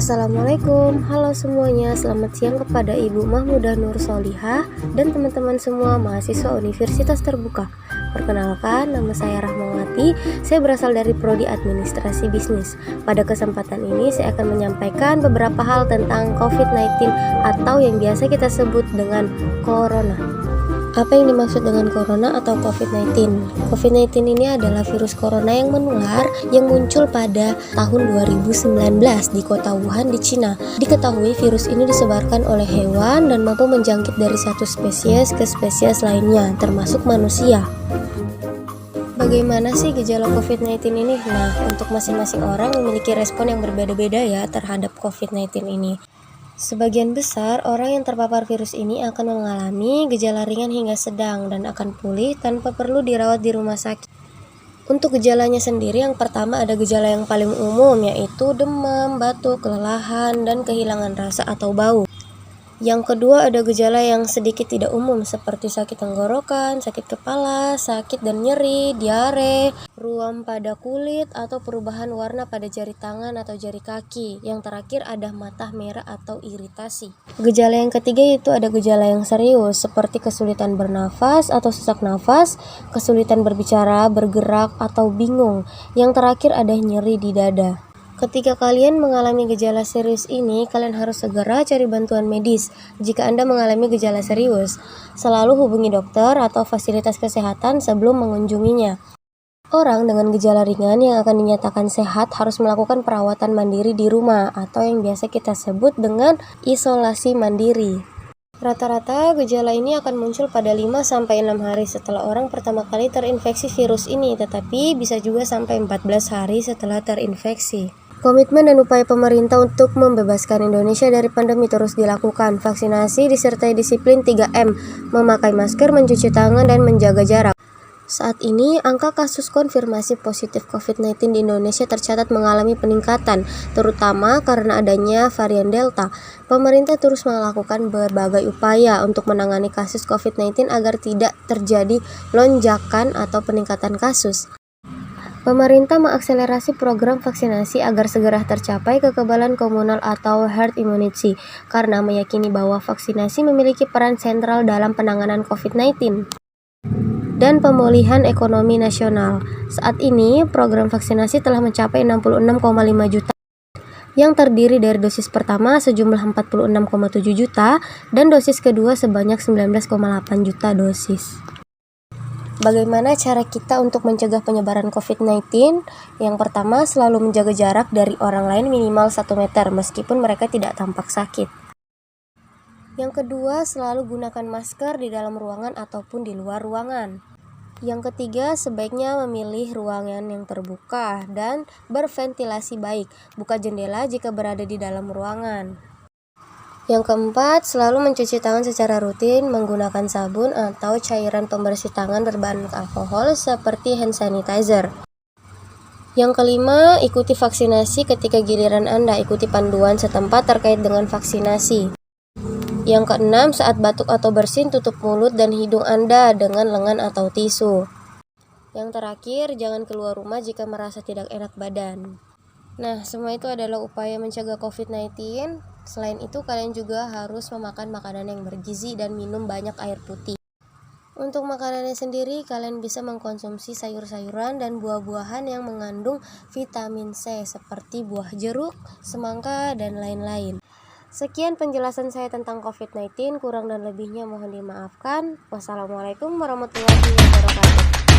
Assalamualaikum, halo semuanya, selamat siang kepada Ibu Mahmudah Nur Solihah dan teman-teman semua mahasiswa Universitas Terbuka. Perkenalkan, nama saya Rahmawati, saya berasal dari Prodi Administrasi Bisnis. Pada kesempatan ini saya akan menyampaikan beberapa hal tentang COVID-19 atau yang biasa kita sebut dengan Corona. Apa yang dimaksud dengan Corona atau COVID-19? COVID-19 ini adalah virus Corona yang menular yang muncul pada tahun 2019 di kota Wuhan di Cina. Diketahui virus ini disebarkan oleh hewan dan mampu menjangkit dari satu spesies ke spesies lainnya, termasuk manusia. Bagaimana sih gejala COVID-19 ini? Nah, untuk masing-masing orang memiliki respon yang berbeda-beda ya terhadap COVID-19 ini. Sebagian besar orang yang terpapar virus ini akan mengalami gejala ringan hingga sedang dan akan pulih tanpa perlu dirawat di rumah sakit. Untuk gejalanya sendiri, yang pertama ada gejala yang paling umum yaitu demam, batuk, kelelahan, dan kehilangan rasa atau bau. Yang kedua ada gejala yang sedikit tidak umum seperti sakit tenggorokan, sakit kepala, sakit dan nyeri, diare, ruam pada kulit atau perubahan warna pada jari tangan atau jari kaki. Yang terakhir ada mata merah atau iritasi. Gejala yang ketiga itu ada gejala yang serius seperti kesulitan bernafas atau sesak nafas, kesulitan berbicara, bergerak atau bingung. Yang terakhir ada nyeri di dada. Ketika kalian mengalami gejala serius ini, kalian harus segera cari bantuan medis. Jika Anda mengalami gejala serius, selalu hubungi dokter atau fasilitas kesehatan sebelum mengunjunginya. Orang dengan gejala ringan yang akan dinyatakan sehat harus melakukan perawatan mandiri di rumah atau yang biasa kita sebut dengan isolasi mandiri. Rata-rata gejala ini akan muncul pada 5-6 hari setelah orang pertama kali terinfeksi virus ini, tetapi bisa juga sampai 14 hari setelah terinfeksi. Komitmen dan upaya pemerintah untuk membebaskan Indonesia dari pandemi terus dilakukan. Vaksinasi disertai disiplin 3M, memakai masker, mencuci tangan, dan menjaga jarak. Saat ini, angka kasus konfirmasi positif COVID-19 di Indonesia tercatat mengalami peningkatan, terutama karena adanya varian Delta. Pemerintah terus melakukan berbagai upaya untuk menangani kasus COVID-19 agar tidak terjadi lonjakan atau peningkatan kasus. Pemerintah mengakselerasi program vaksinasi agar segera tercapai kekebalan komunal atau herd immunity karena meyakini bahwa vaksinasi memiliki peran sentral dalam penanganan COVID-19 dan pemulihan ekonomi nasional. Saat ini, program vaksinasi telah mencapai 66,5 juta yang terdiri dari dosis pertama sejumlah 46,7 juta dan dosis kedua sebanyak 19,8 juta dosis. Bagaimana cara kita untuk mencegah penyebaran COVID-19? Yang pertama, selalu menjaga jarak dari orang lain minimal 1 meter meskipun mereka tidak tampak sakit. Yang kedua, selalu gunakan masker di dalam ruangan ataupun di luar ruangan. Yang ketiga, sebaiknya memilih ruangan yang terbuka dan berventilasi baik. Buka jendela jika berada di dalam ruangan. Yang keempat, selalu mencuci tangan secara rutin menggunakan sabun atau cairan pembersih tangan berbahan alkohol seperti hand sanitizer. Yang kelima, ikuti vaksinasi ketika giliran Anda. Ikuti panduan setempat terkait dengan vaksinasi. Yang keenam, saat batuk atau bersin, tutup mulut dan hidung Anda dengan lengan atau tisu. Yang terakhir, jangan keluar rumah jika merasa tidak enak badan. Nah, semua itu adalah upaya mencegah COVID-19. Selain itu, kalian juga harus memakan makanan yang bergizi dan minum banyak air putih. Untuk makanannya sendiri, kalian bisa mengkonsumsi sayur-sayuran dan buah-buahan yang mengandung vitamin C seperti buah jeruk, semangka, dan lain-lain. Sekian penjelasan saya tentang COVID-19, kurang dan lebihnya mohon dimaafkan. Wassalamualaikum warahmatullahi wabarakatuh.